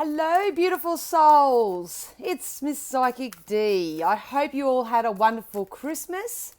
Hello, beautiful souls. It's Miss Psychic D. I hope you all had a wonderful Christmas,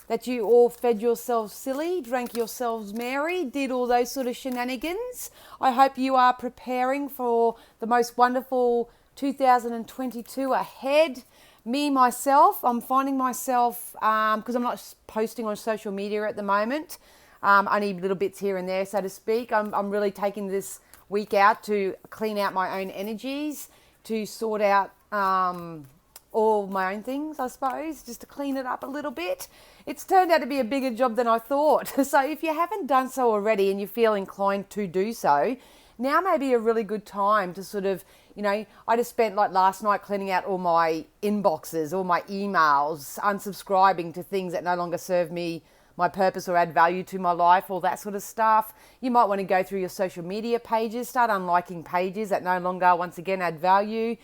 that you all fed yourselves silly, drank yourselves merry, did all those sort of shenanigans. I hope you are preparing for the most wonderful 2022 ahead. Myself, I'm finding myself, because I'm not posting on social media at the moment, only little bits here and there, so to speak. I'm really taking this week out to clean out my own energies, to sort out all my own things, I suppose, just to clean it up a little bit. It's turned out to be a bigger job than I thought. So if you haven't done so already and you feel inclined to do so, now may be a really good time to sort of, I just spent like last night cleaning out all my inboxes, all my emails, unsubscribing to things that no longer serve me my purpose or add value to my life, all that sort of stuff. You might want to go through your social media pages, start unliking pages that no longer, once again, add value,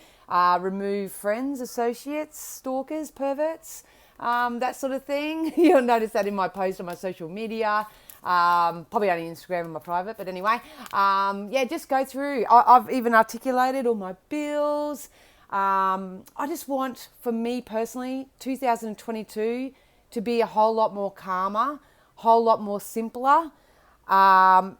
remove friends, associates, stalkers, perverts, that sort of thing. You'll notice that in my post on my social media, probably only Instagram and my private, but anyway, just go through. I've even articulated all my bills. I just want, for me personally, 2022 to be a whole lot more calmer, whole lot more simpler. I'm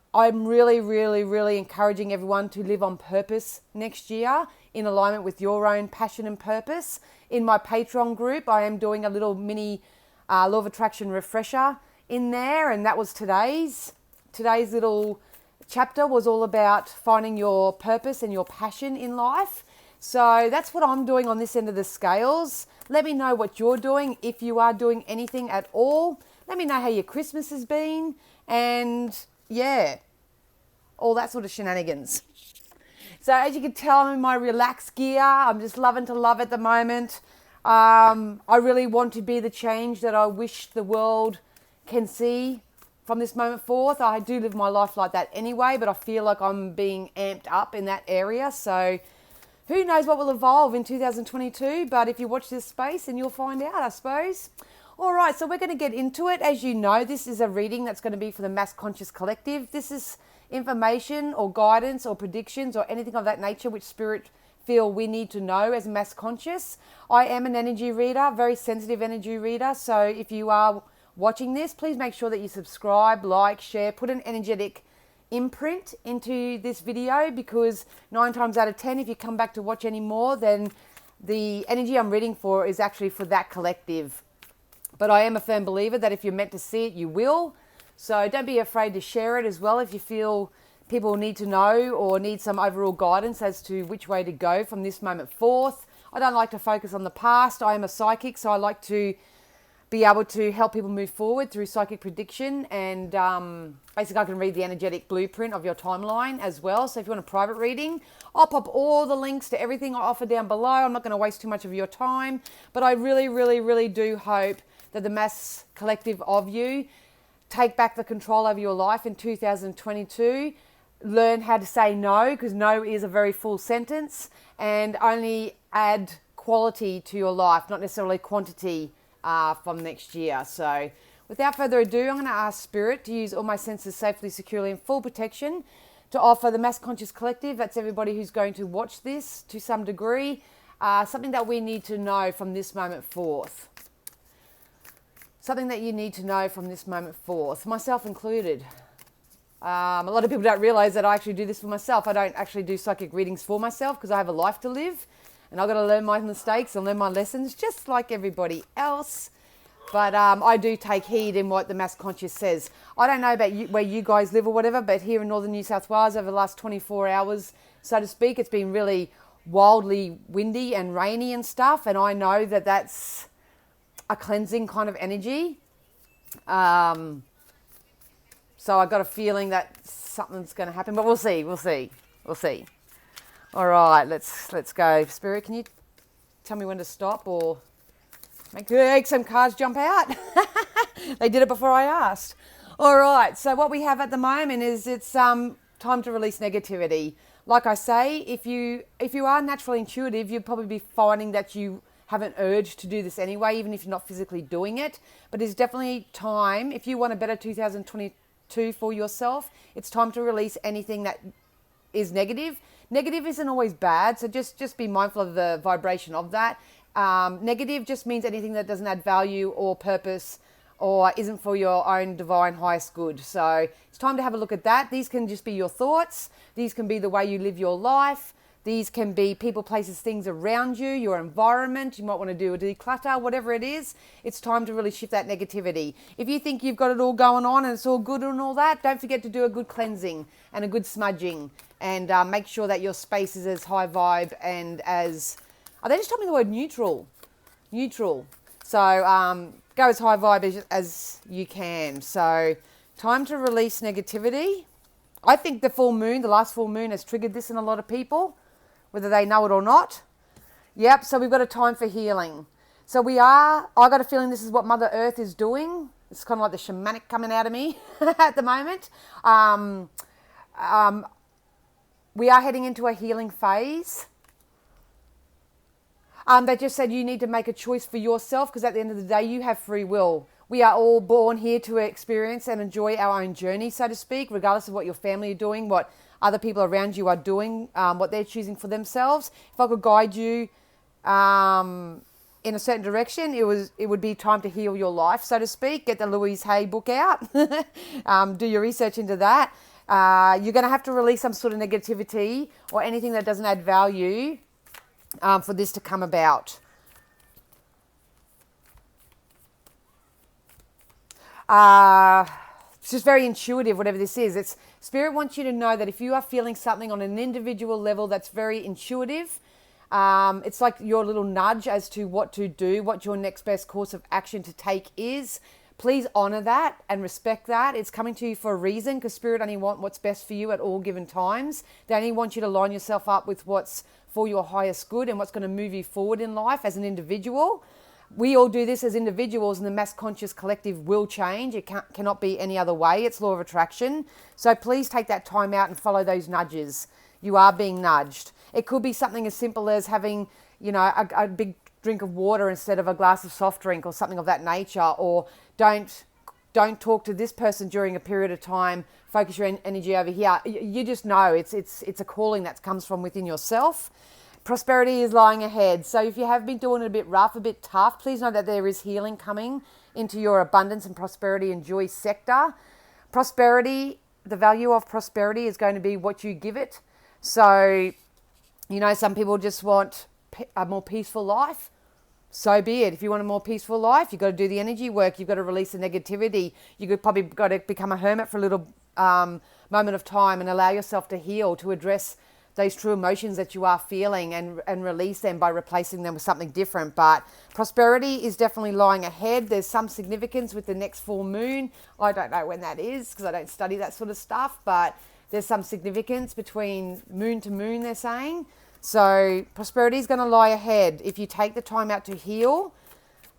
really, really, really encouraging everyone to live on purpose next year in alignment with your own passion and purpose. In my Patreon group, I am doing a little mini Law of Attraction refresher in there, and that was today's little chapter was all about finding your purpose and your passion in life. So that's what I'm doing on this end of the scales. Let me know what you're doing, if you are doing anything at all. Let me know how your Christmas has been, and all that sort of shenanigans. So as you can tell, I'm in my relaxed gear. I'm just loving to love at the moment. I really want to be the change that I wish the world can see from this moment forth. I do live my life like that anyway, but I feel like I'm being amped up in that area. So who knows what will evolve in 2022, but if you watch this space, then you'll find out, I suppose. All right, so we're going to get into it. As you know, this is a reading that's going to be for the Mass Conscious Collective. This is information or guidance or predictions or anything of that nature which Spirit feel we need to know as Mass Conscious. I am an energy reader, very sensitive energy reader, so if you are watching this, please make sure that you subscribe, like, share, put an energetic imprint into this video, because 9 times out of 10, if you come back to watch any more, then the energy I'm reading for is actually for that collective. But I am a firm believer that if you're meant to see it, you will. So don't be afraid to share it as well if you feel people need to know or need some overall guidance as to which way to go from this moment forth. I don't like to focus on the past. I am a psychic, so I like to be able to help people move forward through psychic prediction, and basically I can read the energetic blueprint of your timeline as well. So if you want a private reading, I'll pop all the links to everything I offer down below. I'm not going to waste too much of your time, but I really, really, really do hope that the mass collective of you take back the control over your life in 2022. Learn how to say no, because no is a very full sentence, and only add quality to your life, not necessarily quantity, from next year. So without further ado, I'm going to ask Spirit to use all my senses safely, securely, and full protection to offer the Mass Conscious Collective, that's everybody who's going to watch this to some degree, something that we need to know from this moment forth. Something that you need to know from this moment forth, myself included. A lot of people don't realize that I actually do this for myself. I don't actually do psychic readings for myself because I have a life to live. And I've got to learn my mistakes and learn my lessons just like everybody else. But I do take heed in what the Mass Conscious says. I don't know about you, where you guys live or whatever, but here in northern New South Wales over the last 24 hours, so to speak, it's been really wildly windy and rainy and stuff. And I know that that's a cleansing kind of energy. So I got a feeling that something's going to happen, but we'll see. All right, let's go. Spirit, can you tell me when to stop or make some cards jump out? They did it before I asked. All right, so what we have at the moment is it's time to release negativity. Like I say, if you are naturally intuitive, you'll probably be finding that you have an urge to do this anyway, even if you're not physically doing it. But it's definitely time, if you want a better 2022 for yourself, it's time to release anything that is negative. Negative isn't always bad, so just be mindful of the vibration of that. Negative just means anything that doesn't add value or purpose or isn't for your own divine highest good. So it's time to have a look at that. These can just be your thoughts. These can be the way you live your life. These can be people, places, things around you, your environment. You might want to do a declutter, whatever it is. It's time to really shift that negativity. If you think you've got it all going on and it's all good and all that, don't forget to do a good cleansing and a good smudging, and make sure that your space is as high vibe and as... Oh, they just told me the word neutral. Neutral. So go as high vibe as you can. So time to release negativity. I think the last full moon has triggered this in a lot of people, whether they know it or not. Yep, so we've got a time for healing. So I got a feeling this is what Mother Earth is doing. It's kind of like the shamanic coming out of me at the moment. We are heading into a healing phase. They just said you need to make a choice for yourself, because at the end of the day, you have free will. We are all born here to experience and enjoy our own journey, so to speak, regardless of what your family are doing, what other people around you are doing, what they're choosing for themselves. If I could guide you in a certain direction, it would be time to heal your life, so to speak. Get the Louise Hay book out. Do your research into that. You're going to have to release some sort of negativity or anything that doesn't add value for this to come about. It's just very intuitive, whatever this is. Spirit wants you to know that if you are feeling something on an individual level that's very intuitive, it's like your little nudge as to what to do, what your next best course of action to take is. Please honor that and respect that. It's coming to you for a reason, because Spirit only want what's best for you at all given times. They only want you to line yourself up with what's for your highest good and what's going to move you forward in life as an individual. We all do this as individuals, and the mass conscious collective will change. It cannot be any other way. It's law of attraction. So please take that time out and follow those nudges. You are being nudged. It could be something as simple as having, a big drink of water instead of a glass of soft drink or something of that nature. Or don't talk to this person during a period of time. Focus your energy over here. You just know it's a calling that comes from within yourself. Prosperity is lying ahead. So if you have been doing it a bit rough, a bit tough, please know that there is healing coming into your abundance and prosperity and joy sector. Prosperity, the value of prosperity is going to be what you give it. So, some people just want a more peaceful life. So be it. If you want a more peaceful life, you've got to do the energy work. You've got to release the negativity. You've probably got to become a hermit for a little moment of time and allow yourself to heal, to address those true emotions that you are feeling and release them by replacing them with something different. But prosperity is definitely lying ahead. There's some significance with the next full moon. I don't know when that is because I don't study that sort of stuff, but there's some significance between moon to moon, they're saying. So prosperity is going to lie ahead if you take the time out to heal.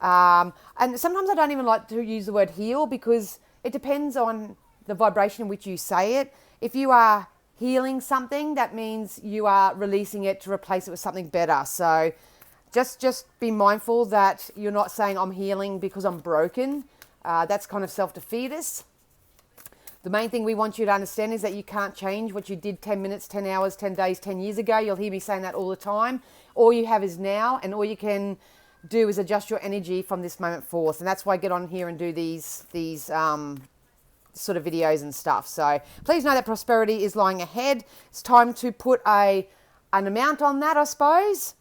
And sometimes I don't even like to use the word heal because it depends on the vibration in which you say it. If you are healing something, that means you are releasing it to replace it with something better. So just be mindful that you're not saying I'm healing because I'm broken. That's kind of self-defeatist. The main thing we want you to understand is that you can't change what you did 10 minutes, 10 hours, 10 days, 10 years ago. You'll hear me saying that all the time. All you have is now, and all you can do is adjust your energy from this moment forth. And that's why I get on here and do these sort of videos and stuff. So please know that prosperity is lying ahead. It's time to put an amount on that, I suppose.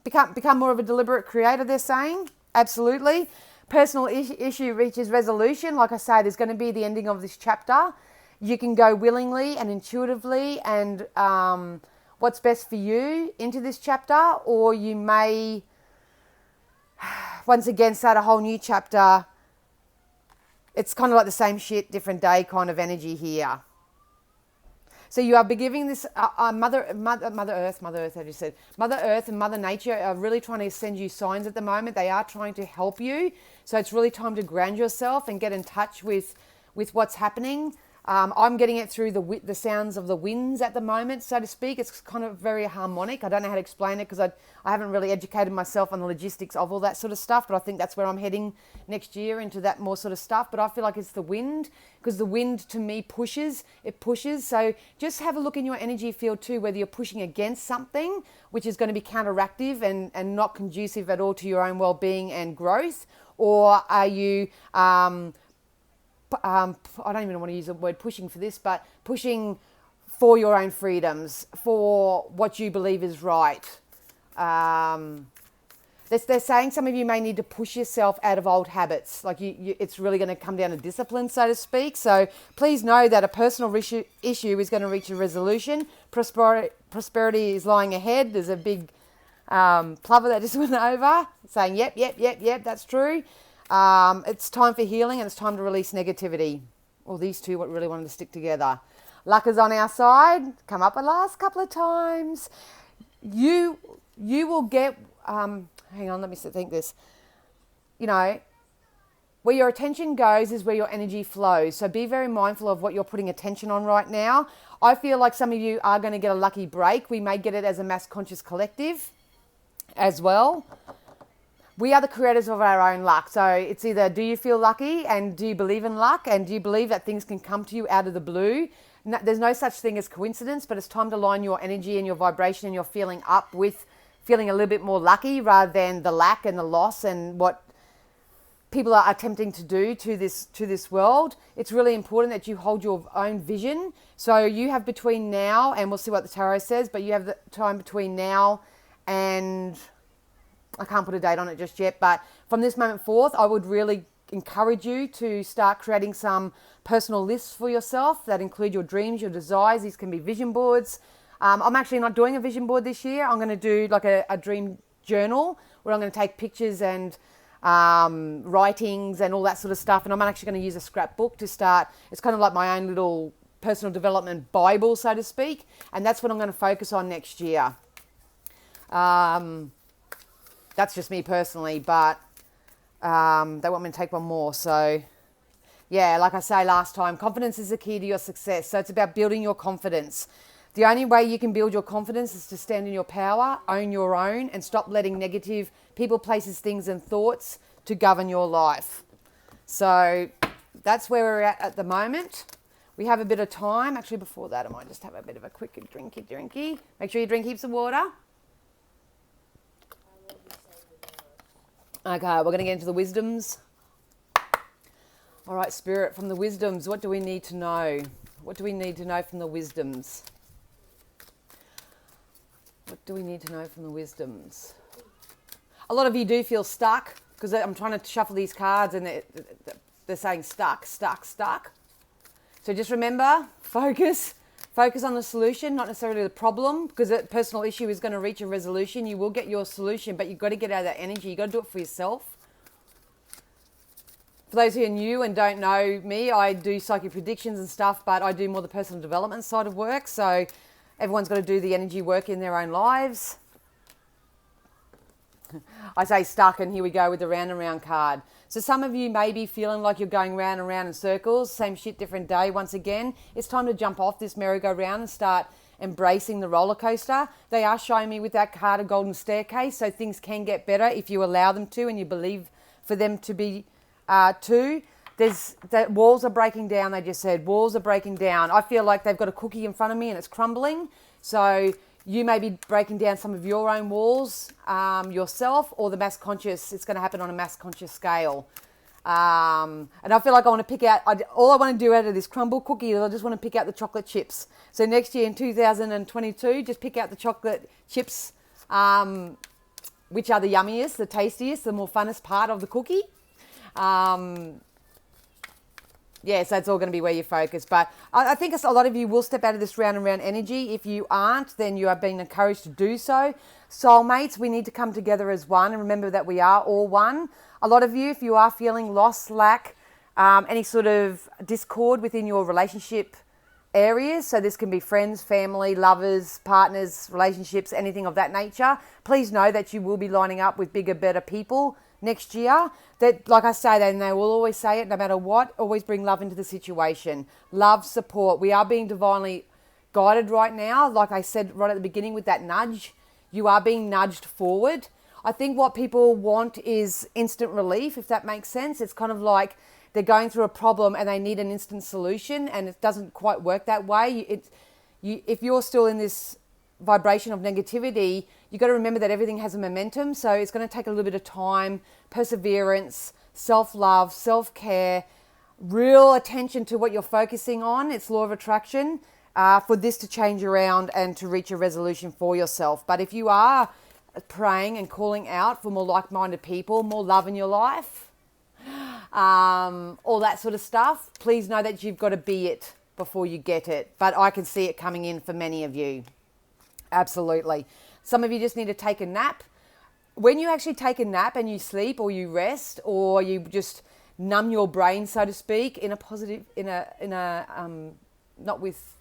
Become more of a deliberate creator, they're saying. Absolutely. Personal issue reaches resolution. Like I say, there's going to be the ending of this chapter. You can go willingly and intuitively and what's best for you into this chapter, or you may once again start a whole new chapter. It's kind of like the same shit, different day kind of energy here. So you are giving this Mother Earth, as you said. Mother Earth and Mother Nature are really trying to send you signs at the moment. They are trying to help you. So it's really time to ground yourself and get in touch with what's happening. I'm getting it through the sounds of the winds at the moment, so to speak. It's kind of very harmonic. I don't know how to explain it because I haven't really educated myself on the logistics of all that sort of stuff, but I think that's where I'm heading next year, into that more sort of stuff. But I feel like it's the wind, because the wind to me pushes. So just have a look in your energy field too, whether you're pushing against something, which is going to be counteractive and not conducive at all to your own well-being and growth, or are you... I don't even want to use the word pushing for this, but pushing for your own freedoms, for what you believe is right. They're saying some of you may need to push yourself out of old habits. Like it's really going to come down to discipline, so to speak. So please know that a personal issue is going to reach a resolution. Prosperity is lying ahead. There's a big plover that just went over saying, yep, that's true. It's time for healing, and it's time to release negativity. Well, these two really wanted to stick together. Luck is on our side. Come up the last couple of times. You will get... hang on, let me think this. You know, where your attention goes is where your energy flows. So be very mindful of what you're putting attention on right now. I feel like some of you are going to get a lucky break. We may get it as a mass conscious collective as well. We are the creators of our own luck. So it's either, do you feel lucky, and do you believe in luck, and do you believe that things can come to you out of the blue? No, there's no such thing as coincidence, but it's time to line your energy and your vibration and your feeling up with feeling a little bit more lucky, rather than the lack and the loss and what people are attempting to do to this world. It's really important that you hold your own vision. So you have between now, and we'll see what the tarot says, but you have the time between now and... I can't put a date on it just yet, but from this moment forth, I would really encourage you to start creating some personal lists for yourself that include your dreams, your desires. These can be vision boards. I'm actually not doing a vision board this year. I'm going to do like a dream journal where I'm going to take pictures and writings and all that sort of stuff. And I'm actually going to use a scrapbook to start. It's kind of like my own little personal development Bible, so to speak. And that's what I'm going to focus on next year. That's just me personally, but they want me to take one more. So, yeah, like I say last time, confidence is the key to your success. So it's about building your confidence. The only way you can build your confidence is to stand in your power, own your own, and stop letting negative people, places, things, and thoughts to govern your life. So that's where we're at the moment. We have a bit of time. Actually, before that, I might just have a bit of a quick drinky. Make sure you drink heaps of water. Okay, we're going to get into the wisdoms. All right, Spirit, from the wisdoms, what do we need to know? What do we need to know from the wisdoms? What do we need to know from the wisdoms? A lot of you do feel stuck, because I'm trying to shuffle these cards and they're saying stuck. So just remember, focus on the solution, not necessarily the problem, because a personal issue is going to reach a resolution. You will get your solution, but you've got to get out of that energy. You've got to do it for yourself. For those who are new and don't know me, I do psychic predictions and stuff, but I do more the personal development side of work. So everyone's got to do the energy work in their own lives. I say stuck, and here we go with the round and round card. So some of you may be feeling like you're going round and round in circles, same shit, different day. Once again, it's time to jump off this merry-go-round and start embracing the roller coaster. They are showing me with that card a golden staircase, so things can get better if you allow them to and you believe for them to be too. The walls are breaking down, they just said. Walls are breaking down. I feel like they've got a cookie in front of me and it's crumbling. So you may be breaking down some of your own walls yourself, or the mass conscious. It's going to happen on a mass conscious scale. And I feel like I want to pick out, all I want to do out of this crumble cookie is I just want to pick out the chocolate chips. So next year in 2022, just pick out the chocolate chips, which are the yummiest, the tastiest, the more funnest part of the cookie. Yeah, so it's all going to be where you focus. But I think a lot of you will step out of this round and round energy. If you aren't, then you are being encouraged to do so. Soulmates, we need to come together as one, and remember that we are all one. A lot of you, if you are feeling loss, lack, any sort of discord within your relationship areas, so this can be friends, family, lovers, partners, relationships, anything of that nature, please know that you will be lining up with bigger, better people next year. That, like I say, and they will always say it, no matter what, always bring love into the situation. Love, support. We are being divinely guided right now. Like I said right at the beginning with that nudge, you are being nudged forward. I think what people want is instant relief, if that makes sense. It's kind of like they're going through a problem and they need an instant solution, and it doesn't quite work that way. If you're still in this vibration of negativity, you've got to remember that everything has a momentum. So it's going to take a little bit of time, perseverance, self-love, self-care, real attention to what you're focusing on. It's law of attraction for this to change around and to reach a resolution for yourself. But if you are praying and calling out for more like-minded people, more love in your life, all that sort of stuff, please know that you've got to be it before you get it. But I can see it coming in for many of you. Absolutely. Some of you just need to take a nap. When you actually take a nap and you sleep or you rest or you just numb your brain, so to speak, in a positive, not with,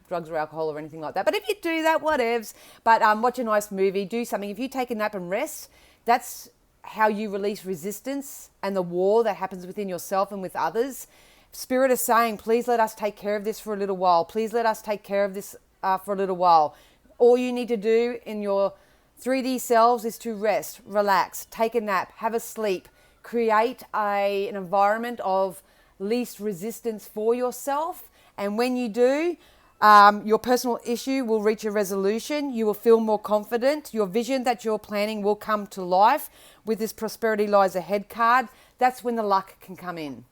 drugs or alcohol or anything like that. But if you do that, whatevs. But watch a nice movie, do something. If you take a nap and rest, that's how you release resistance and the war that happens within yourself and with others. Spirit is saying, please let us take care of this for a little while. Please let us take care of this for a little while. All you need to do in your 3D selves is to rest, relax, take a nap, have a sleep, create an environment of least resistance for yourself. And when you do, your personal issue will reach a resolution. You will feel more confident. Your vision that you're planning will come to life with this prosperity lies ahead card. That's when the luck can come in.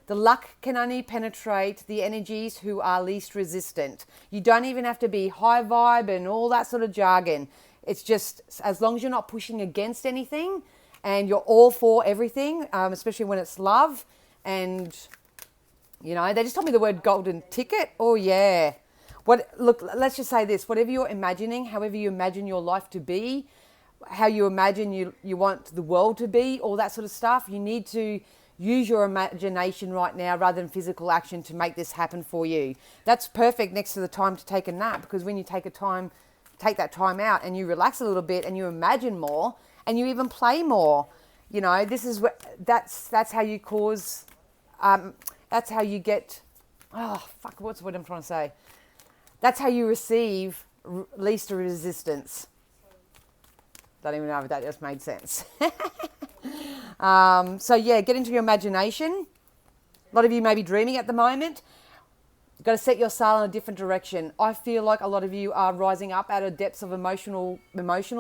The luck can only penetrate the energies who are least resistant. You don't even have to be high vibe and all that sort of jargon. It's just as long as you're not pushing against anything and you're all for everything, especially when it's love. And, they just told me the word golden ticket. Oh, yeah. Look, let's just say this. Whatever you're imagining, however you imagine your life to be, how you imagine you want the world to be, all that sort of stuff, you need to use your imagination right now rather than physical action to make this happen for you. That's perfect next to the time to take a nap, because when you take that time out and you relax a little bit and you imagine more and you even play more, this is that's how you cause, that's how you get, what's the word I'm trying to say? That's how you receive least resistance. Don't even know if that just made sense. Get into your imagination. A lot of you may be dreaming at the moment. You've got to set your sail in a different direction. I feel like a lot of you are rising up out of depths of emotional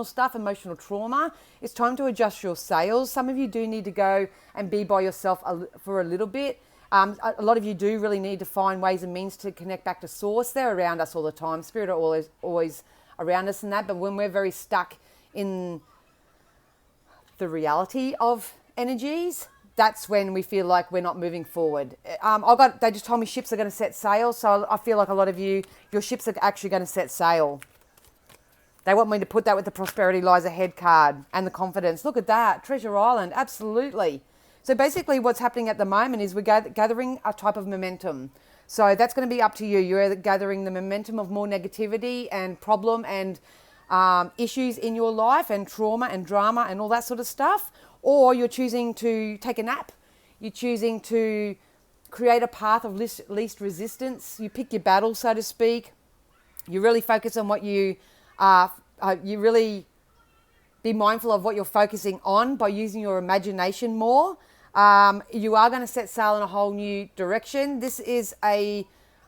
stuff, emotional trauma. It's time to adjust your sails. Some of you do need to go and be by yourself for a little bit. A lot of you do really need to find ways and means to connect back to source. They're around us all the time. Spirit are always around us and that. But when we're very stuck in the reality of energies, that's when we feel like we're not moving forward. They just told me ships are going to set sail, so I feel like a lot of you, your ships are actually going to set sail. They want me to put that with the prosperity lies ahead card and the confidence. Look at that, Treasure Island, absolutely. So basically what's happening at the moment is we're gathering a type of momentum. So that's going to be up to you. You're gathering the momentum of more negativity and problem and issues in your life and trauma and drama and all that sort of stuff, or you're choosing to take a nap. You're choosing to create a path of least resistance. You pick your battle, so to speak. You really focus on what you really be mindful of what you're focusing on by using your imagination more. You are going to set sail in a whole new direction. This is a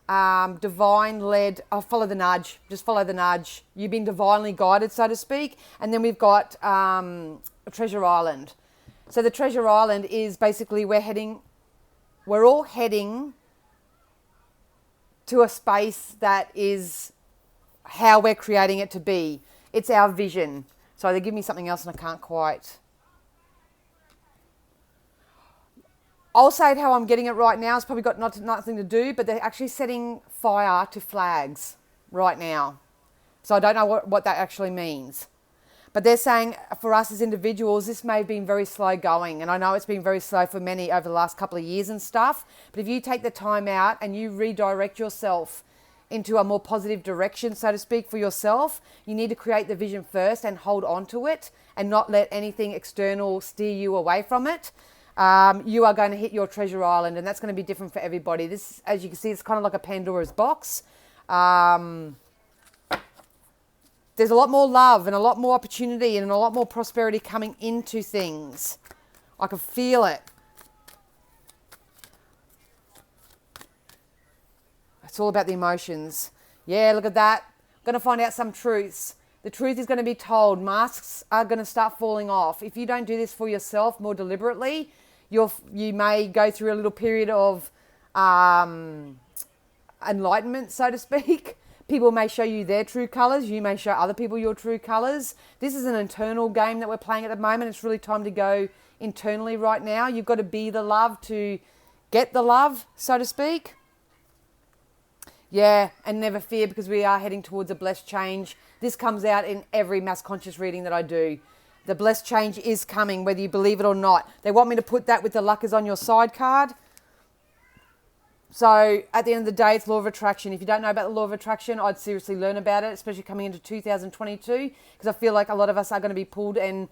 divine-led, follow the nudge. Just follow the nudge. You've been divinely guided, so to speak. And then we've got Treasure Island. So the Treasure Island is basically we're all heading to a space that is how we're creating it to be. It's our vision. So they give me something else and I can't quite. I'll say it how I'm getting it right now. It's probably got nothing to do, but they're actually setting fire to flags right now. So I don't know what that actually means. But they're saying for us as individuals, this may have been very slow going. And I know it's been very slow for many over the last couple of years and stuff. But if you take the time out and you redirect yourself into a more positive direction, so to speak, for yourself, you need to create the vision first and hold on to it and not let anything external steer you away from it. You are going to hit your treasure island, and that's going to be different for everybody. This, as you can see, it's kind of like a Pandora's box. There's a lot more love and a lot more opportunity and a lot more prosperity coming into things. I can feel it. It's all about the emotions. Yeah, look at that. Going to find out some truths. The truth is going to be told. Masks are going to start falling off. If you don't do this for yourself more deliberately, you may go through a little period of enlightenment, so to speak. People may show you their true colours. You may show other people your true colours. This is an internal game that we're playing at the moment. It's really time to go internally right now. You've got to be the love to get the love, so to speak. Yeah, and never fear, because we are heading towards a blessed change. This comes out in every mass conscious reading that I do. The blessed change is coming, whether you believe it or not. They want me to put that with the luck is on your side card. So at the end of the day, it's law of attraction. If you don't know about the law of attraction, I'd seriously learn about it, especially coming into 2022, because I feel like a lot of us are going to be pulled and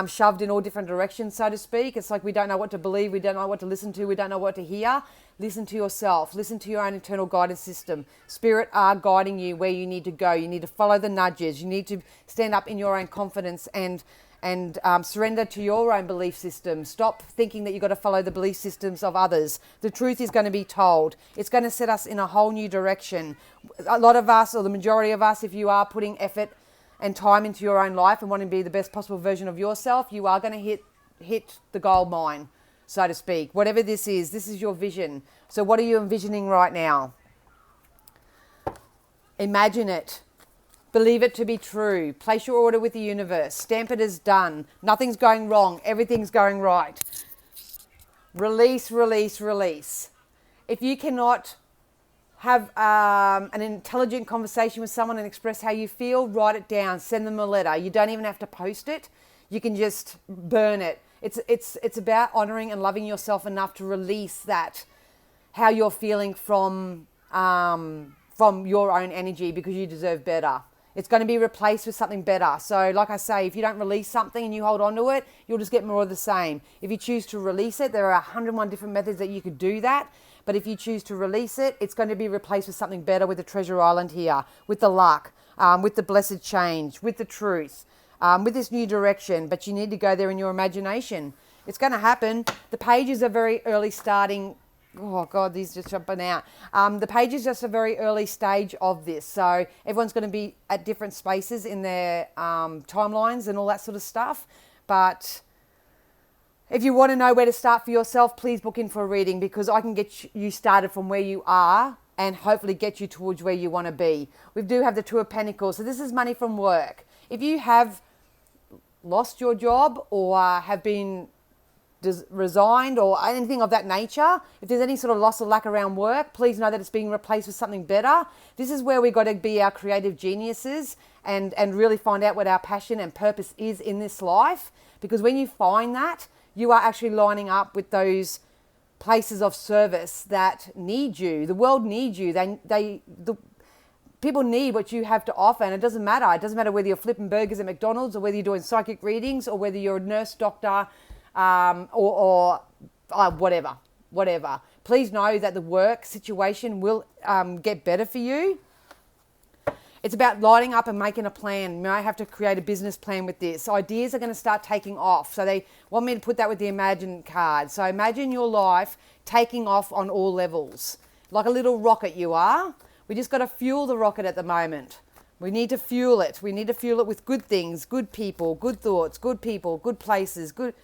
shoved in all different directions, so to speak. It's like we don't know what to believe, we don't know what to listen to, we don't know what to hear. Listen to yourself, listen to your own internal guidance system. Spirit are guiding you where you need to go. You need to follow the nudges. You need to stand up in your own confidence and surrender to your own belief system. Stop thinking that you've got to follow the belief systems of others. The truth is going to be told. It's going to set us in a whole new direction. A lot of us, or the majority of us, if you are putting effort and time into your own life and wanting to be the best possible version of yourself, you are going to hit the gold mine, so to speak. Whatever this is your vision. So what are you envisioning right now? Imagine it. Believe it to be true. Place your order with the universe. Stamp it as done. Nothing's going wrong. Everything's going right. Release, release, release. If you cannot have an intelligent conversation with someone and express how you feel, write it down. Send them a letter. You don't even have to post it. You can just burn it. It's about honouring and loving yourself enough to release that, how you're feeling from your own energy, because you deserve better. It's going to be replaced with something better. So like I say, if you don't release something and you hold on to it, you'll just get more of the same. If you choose to release it, there are 101 different methods that you could do that. But if you choose to release it, it's going to be replaced with something better, with the treasure island here, with the luck, with the blessed change, with the truth, with this new direction. But you need to go there in your imagination. It's going to happen. The pages are very early starting. Oh, God, these are just jumping out. The page is just a very early stage of this. So everyone's going to be at different spaces in their timelines and all that sort of stuff. But if you want to know where to start for yourself, please book in for a reading, because I can get you started from where you are and hopefully get you towards where you want to be. We do have the Two of Pentacles. So this is money from work. If you have lost your job or have been resigned or anything of that nature, if there's any sort of loss or lack around work, please know that it's being replaced with something better. This is where we've got to be our creative geniuses and really find out what our passion and purpose is in this life. Because when you find that, you are actually lining up with those places of service that need you. The world needs you. The people need what you have to offer, and it doesn't matter. It doesn't matter whether you're flipping burgers at McDonald's or whether you're doing psychic readings or whether you're a nurse, doctor, or whatever. Please know that the work situation will get better for you. It's about lighting up and making a plan. You might have to create a business plan with this. Ideas are going to start taking off. So they want me to put that with the Imagine card. So imagine your life taking off on all levels. Like a little rocket you are. We just got to fuel the rocket at the moment. We need to fuel it. We need to fuel it with good things, good people, good thoughts, good people, good places, good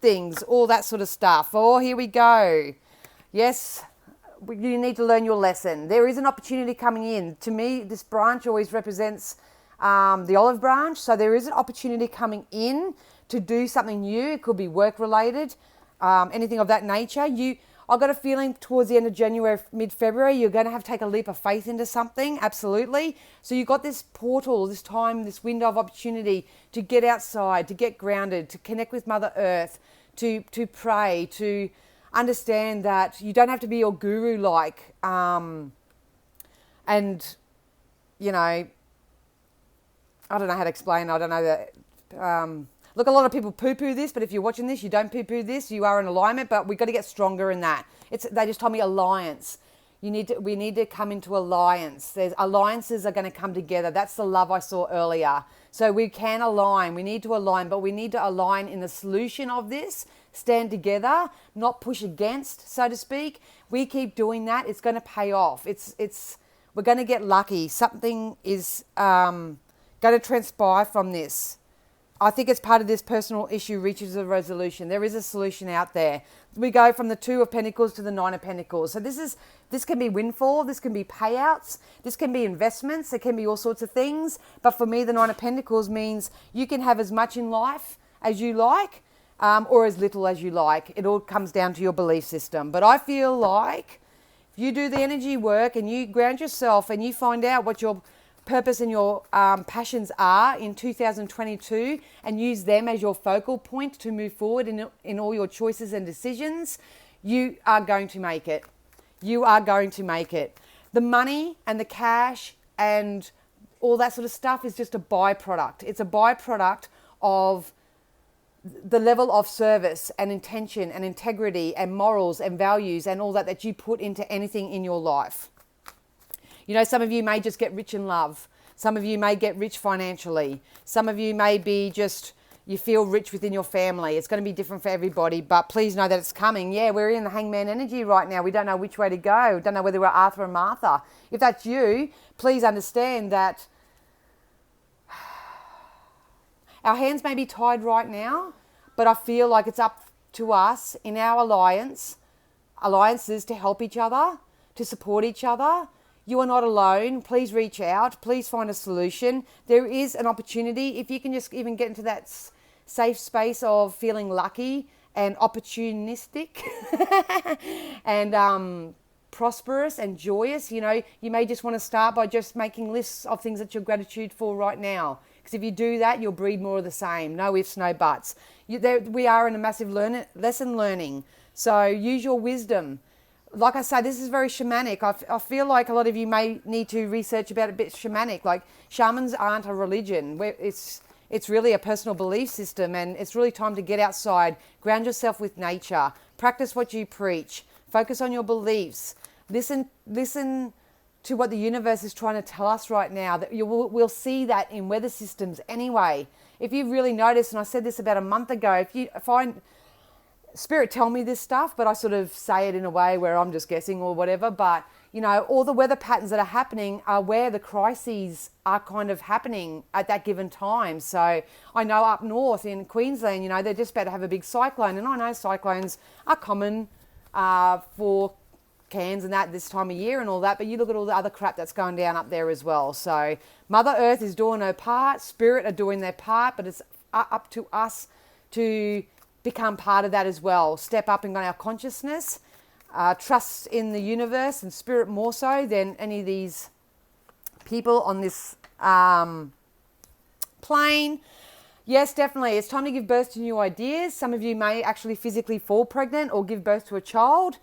things, all that sort of stuff. Oh, here we go. Yes, you need to learn your lesson. There is an opportunity coming in. To me, this branch always represents the olive branch. So there is an opportunity coming in to do something new. It could be work-related, anything of that nature. I've got a feeling towards the end of January, mid-February, you're going to have to take a leap of faith into something, absolutely. So you've got this portal, this time, this window of opportunity to get outside, to get grounded, to connect with Mother Earth, to pray, to understand that you don't have to be your guru-like. And And, you know, I don't know how to explain. I don't know that. Look, a lot of people poo-poo this, but if you're watching this, you don't poo-poo this. You are in alignment, but we've got to get stronger in that. They just told me alliance. We need to come into alliance. Alliances are going to come together. That's the love I saw earlier. So we can align. We need to align, but we need to align in the solution of this. Stand together, not push against, so to speak. We keep doing that. It's going to pay off. We're going to get lucky. Something is going to transpire from this. I think it's part of this personal issue reaches a resolution. There is a solution out there. We go from the 2 of Pentacles to the 9 of Pentacles. So this can be windfall, this can be payouts, this can be investments, it can be all sorts of things. But for me, the 9 of Pentacles means you can have as much in life as you like, or as little as you like. It all comes down to your belief system. But I feel like if you do the energy work and you ground yourself and you find out what your purpose and your passions are in 2022 and use them as your focal point to move forward in all your choices and decisions, you are going to make it. You are going to make it. The money and the cash and all that sort of stuff is just a byproduct. It's a byproduct of the level of service and intention and integrity and morals and values and all that you put into anything in your life. You know, some of you may just get rich in love. Some of you may get rich financially. Some of you may be just, you feel rich within your family. It's going to be different for everybody, but please know that it's coming. Yeah, we're in the hangman energy right now. We don't know which way to go. We don't know whether we're Arthur or Martha. If that's you, please understand that our hands may be tied right now, but I feel like it's up to us in our alliances to help each other, to support each other. You are not alone. Please reach out. Please find a solution. There is an opportunity. If you can just even get into that safe space of feeling lucky and opportunistic and prosperous and joyous, you know, you may just want to start by just making lists of things that you're gratitude for right now. Because if you do that, you'll breed more of the same. No ifs, no buts. We are in a massive lesson learning. So use your wisdom. Like I say, this is very shamanic. I feel like a lot of you may need to research about it a bit shamanic. Like shamans aren't a religion. It's really a personal belief system, and it's really time to get outside, ground yourself with nature, practice what you preach, focus on your beliefs, listen to what the universe is trying to tell us right now. That we'll see that in weather systems anyway. If you've really noticed, and I said this about a month ago, if you find Spirit tell me this stuff, but I sort of say it in a way where I'm just guessing or whatever. But, you know, all the weather patterns that are happening are where the crises are kind of happening at that given time. So I know up north in Queensland, you know, they're just about to have a big cyclone. And I know cyclones are common for Cairns and that this time of year and all that. But you look at all the other crap that's going down up there as well. So Mother Earth is doing her part. Spirit are doing their part. But it's up to us to become part of that as well. Step up in our consciousness, trust in the universe and spirit more so than any of these people on this plane. Yes, definitely. It's time to give birth to new ideas. Some of you may actually physically fall pregnant or give birth to a child.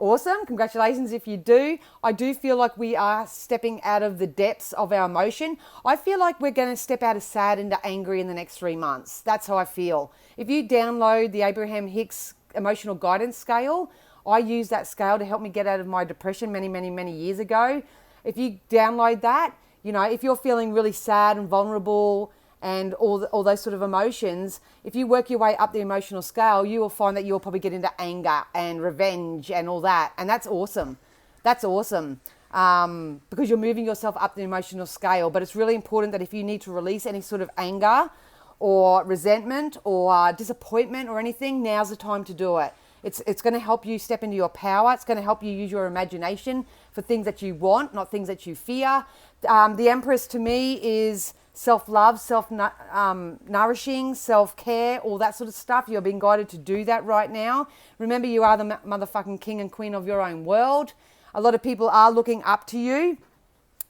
Awesome. Congratulations if you do. I do feel like we are stepping out of the depths of our emotion. I feel like we're going to step out of sad into angry in the next 3 months. That's how I feel. If you download the Abraham Hicks emotional guidance scale, I use that scale to help me get out of my depression many years ago. If you download that, you know, if you're feeling really sad and vulnerable and all those sort of emotions, if you work your way up the emotional scale, you will find that you'll probably get into anger and revenge and all that. And that's awesome. That's awesome. Because you're moving yourself up the emotional scale. But it's really important that if you need to release any sort of anger or resentment or disappointment or anything, now's the time to do it. It's going to help you step into your power. It's going to help you use your imagination for things that you want, not things that you fear. The Empress to me is self-love, self-nourishing, self-care, all that sort of stuff. You're being guided to do that right now. Remember, you are the motherfucking king and queen of your own world. A lot of people are looking up to you,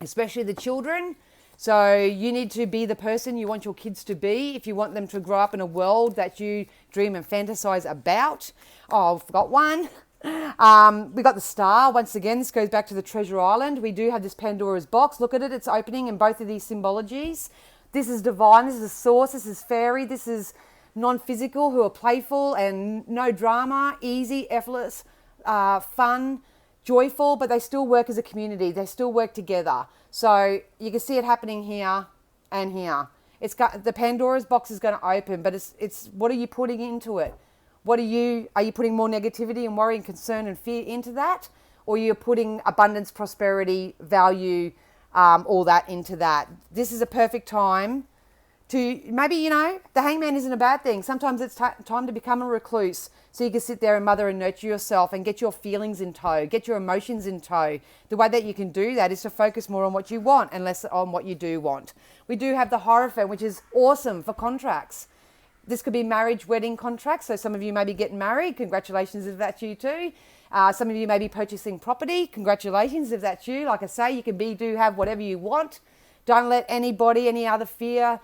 especially the children. So you need to be the person you want your kids to be if you want them to grow up in a world that you dream and fantasize about. Oh, I've got one. We got the star. Once again, this goes back to the treasure island. We do have this Pandora's box. Look at it. It's opening in both of these symbologies. This is divine. This is a source. This is fairy. This is non-physical, who are playful and no drama, easy, effortless, fun, joyful, but they still work as a community. They still work together. So you can see it happening here and here. It's got the Pandora's box is going to open, but it's what are you putting into it? Are you putting more negativity and worry and concern and fear into that? Or you're putting abundance, prosperity, value, all that into that? This is a perfect time to maybe, the hangman isn't a bad thing. Sometimes it's time to become a recluse so you can sit there and mother and nurture yourself and get your feelings in tow, get your emotions in tow. The way that you can do that is to focus more on what you want and less on what you do want. We do have the Hierophant, which is awesome for contracts. This could be marriage, wedding contracts. So some of you may be getting married. Congratulations if that's you too. Some of you may be purchasing property. Congratulations if that's you. Like I say, you can have whatever you want. Don't let anybody, any other fear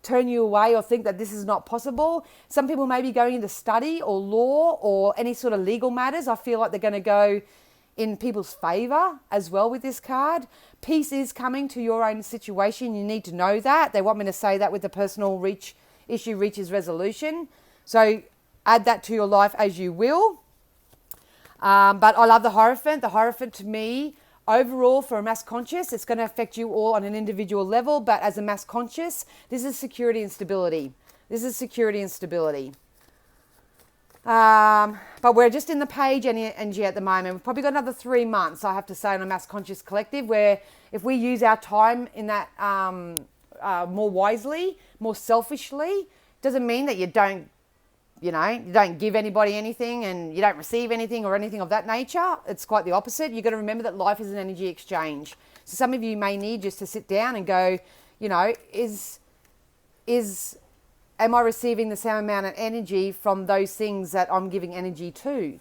turn you away or think that this is not possible. Some people may be going into study or law or any sort of legal matters. I feel like they're going to go in people's favor as well with this card. Peace is coming to your own situation. You need to know that. They want me to say that with the personal issue reaches resolution. So add that to your life as you will. But I love the Hierophant. The Hierophant to me, overall for a mass conscious, it's going to affect you all on an individual level. But as a mass conscious, this is security and stability. This is security and stability. But we're just in the page energy at the moment. We've probably got another 3 months, I have to say, on a mass conscious collective, where if we use our time in that more wisely, more selfishly, doesn't mean that you don't give anybody anything and you don't receive anything or anything of that nature. It's quite the opposite. You've got to remember that life is an energy exchange. So some of you may need just to sit down and go, am I receiving the same amount of energy from those things that I'm giving energy to?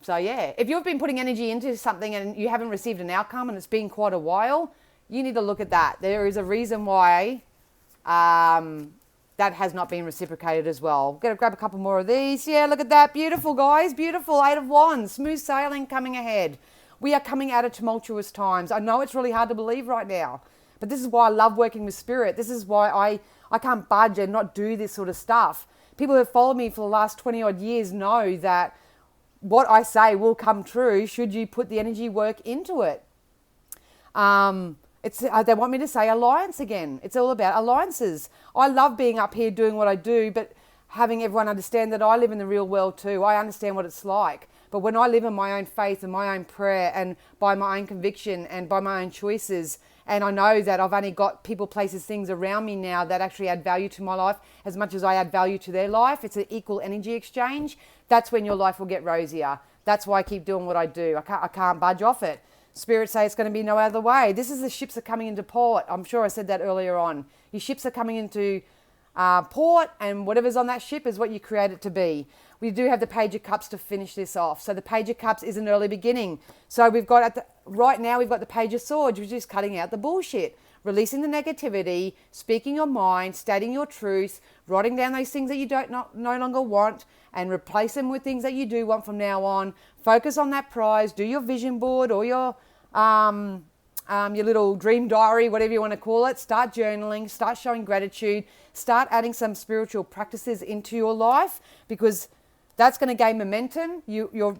So yeah, if you've been putting energy into something and you haven't received an outcome and it's been quite a while, you need to look at that. There is a reason why that has not been reciprocated as well. I'm going to grab a couple more of these. Yeah, look at that. Beautiful, guys. Beautiful. 8 of Wands. Smooth sailing coming ahead. We are coming out of tumultuous times. I know it's really hard to believe right now, but this is why I love working with spirit. This is why I can't budge and not do this sort of stuff. People who have followed me for the last 20 odd years know that what I say will come true should you put the energy work into it. They want me to say alliance again. It's all about alliances. I love being up here doing what I do, but having everyone understand that I live in the real world too. I understand what it's like. But when I live in my own faith and my own prayer and by my own conviction and by my own choices, and I know that I've only got people, places, things around me now that actually add value to my life as much as I add value to their life. It's an equal energy exchange. That's when your life will get rosier. That's why I keep doing what I do. I can't budge off it. Spirits say it's going to be no other way. This is the ships are coming into port. I'm sure I said that earlier on. Your ships are coming into port, and whatever's on that ship is what you create it to be. We do have the Page of Cups to finish this off. So the Page of Cups is an early beginning. So we've got right now we've got the Page of Swords, which is cutting out the bullshit, releasing the negativity, speaking your mind, stating your truth, writing down those things that you no longer want, and replace them with things that you do want from now on. Focus on that prize. Do your vision board or your little dream diary, whatever you want to call it. Start journaling. Start showing gratitude. Start adding some spiritual practices into your life, because that's going to gain momentum. Your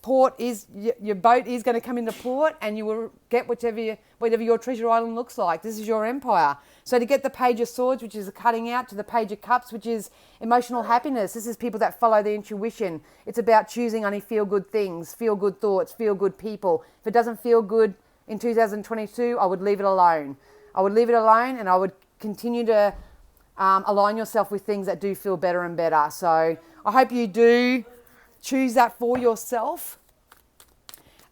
boat is going to come into port, and you will get whatever your treasure island looks like. This is your empire. So to get the Page of Swords, which is a cutting out, to the Page of Cups, which is emotional happiness. This is people that follow their intuition. It's about choosing only feel-good things, feel-good thoughts, feel-good people. If it doesn't feel good in 2022, I would leave it alone. I would leave it alone, and I would continue to align yourself with things that do feel better and better. So I hope you do choose that for yourself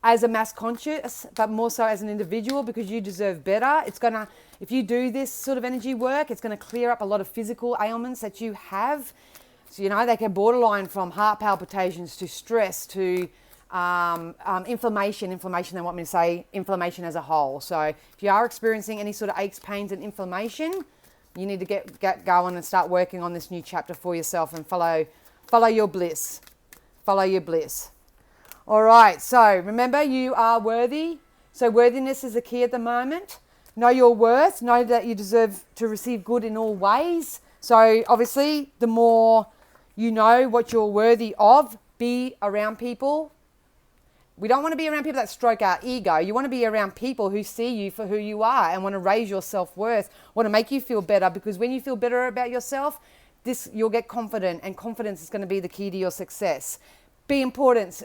as a mass conscious, but more so as an individual, because you deserve better. If you do this sort of energy work, it's going to clear up a lot of physical ailments that you have. So, they can borderline from heart palpitations to stress to inflammation. They want me to say inflammation as a whole. So if you are experiencing any sort of aches, pains and inflammation, you need to get going and start working on this new chapter for yourself and follow your bliss. Follow your bliss. All right, so remember, you are worthy. So worthiness is the key at the moment. Know your worth. Know that you deserve to receive good in all ways. So obviously, the more you know what you're worthy of, be around people. We don't want to be around people that stroke our ego. You want to be around people who see you for who you are and want to raise your self-worth, want to make you feel better, because when you feel better about yourself, you'll get confident, and confidence is going to be the key to your success. Be important,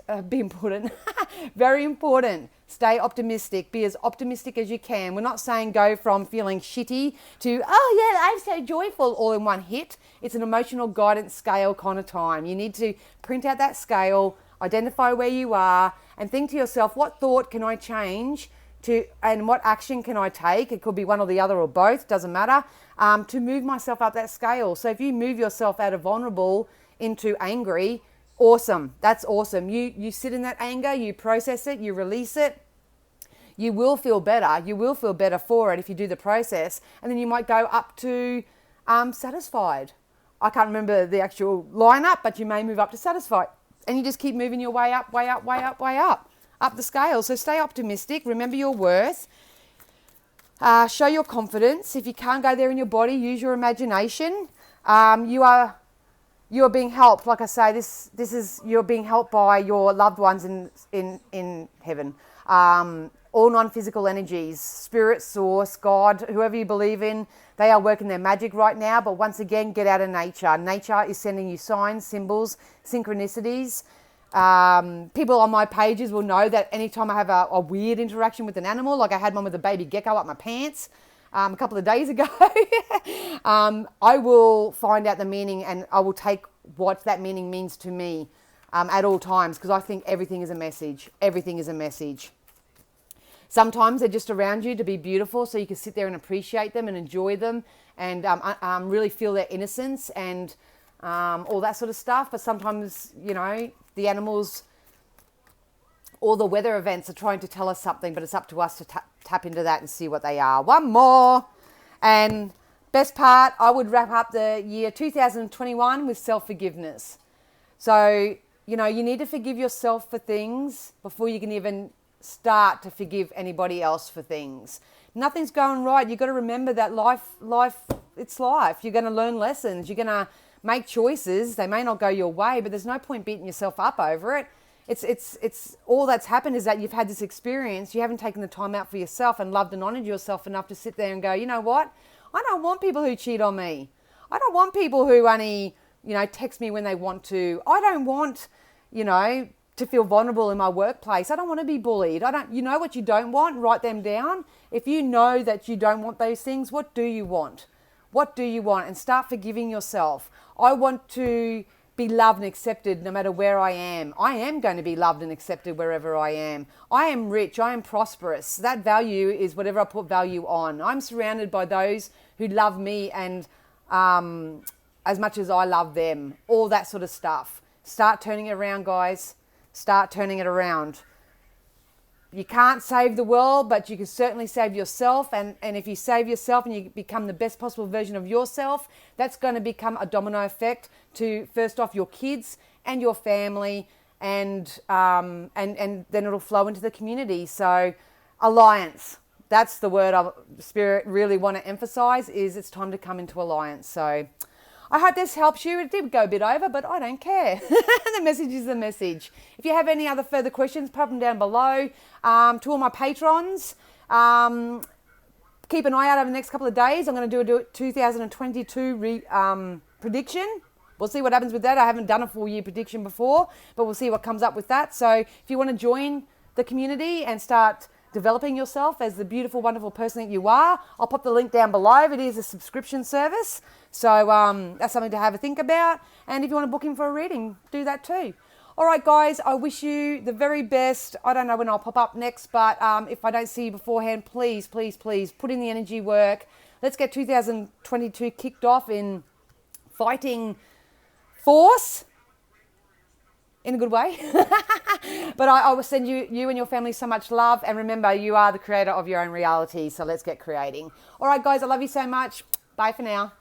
very important. Stay optimistic, be as optimistic as you can. We're not saying go from feeling shitty to, oh yeah, I'm so joyful, all in one hit. It's an emotional guidance scale kind of time. You need to print out that scale, identify where you are, and think to yourself, what thought can I change and what action can I take? It could be one or the other or both, doesn't matter, to move myself up that scale. So if you move yourself out of vulnerable into angry, awesome. That's awesome. You sit in that anger, you process it, you release it. You will feel better. You will feel better for it if you do the process. And then you might go up to satisfied. I can't remember the actual lineup, but you may move up to satisfied. And you just keep moving your way up, way up, way up, way up the scale. So stay optimistic. Remember your worth. Show your confidence. If you can't go there in your body, use your imagination. You are being helped. Like I say, this is, you're being helped by your loved ones in heaven. All non-physical energies, spirit, source, God, whoever you believe in, they are working their magic right now. But once again, get out of nature. Nature is sending you signs, symbols, synchronicities. People on my pages will know that anytime I have a weird interaction with an animal, like I had one with a baby gecko up my pants a couple of days ago, I will find out the meaning, and I will take what that meaning means to me at all times, because I think everything is a message. Everything is a message. Sometimes they're just around you to be beautiful, so you can sit there and appreciate them and enjoy them, and really feel their innocence and all that sort of stuff. But sometimes, you know, the animals or the weather events are trying to tell us something, but it's up to us to tap into that and see what they are. One more. And best part, I would wrap up the year 2021 with self-forgiveness. So, you know, you need to forgive yourself for things before you can even start to forgive anybody else for things. Nothing's going right. You've got to remember that life, it's life. You're going to learn lessons. You're going to make choices. They may not go your way, but there's no point beating yourself up over it. It's all that's happened is that you've had this experience. You haven't taken the time out for yourself and loved and honored yourself enough to sit there and go, you know what? I don't want people who cheat on me. I don't want people who only, you know, text me when they want to. I don't want, you know, to feel vulnerable in my workplace. I don't want to be bullied. You know what you don't want? Write them down. If you know that you don't want those things, what do you want? What do you want? And start forgiving yourself. I want to be loved and accepted no matter where I am. I am going to be loved and accepted wherever I am. I am rich. I am prosperous. That value is whatever I put value on. I'm surrounded by those who love me and as much as I love them. All that sort of stuff. Start turning it around, guys. Start turning it around. You can't save the world, but you can certainly save yourself. And if you save yourself and you become the best possible version of yourself, that's going to become a domino effect to, first off, your kids and your family, and then it'll flow into the community. So alliance, that's the word Spirit really want to emphasize, is it's time to come into alliance. So I hope this helps you. It did go a bit over, but I don't care. The message is the message. If you have any other further questions, pop them down below. To all my patrons, keep an eye out over the next couple of days. I'm going to do a 2022 prediction. We'll see what happens with that. I haven't done a full year prediction before, but we'll see what comes up with that. So if you want to join the community and start developing yourself as the beautiful, wonderful person that you are, I'll pop the link down below. It is a subscription service. So that's something to have a think about. And if you want to book in for a reading, do that too. All right, guys, I wish you the very best. I don't know when I'll pop up next, but if I don't see you beforehand, please, please, please put in the energy work. Let's get 2022 kicked off in fighting force in a good way. But I will send you and your family so much love. And remember, you are the creator of your own reality. So let's get creating. All right, guys, I love you so much. Bye for now.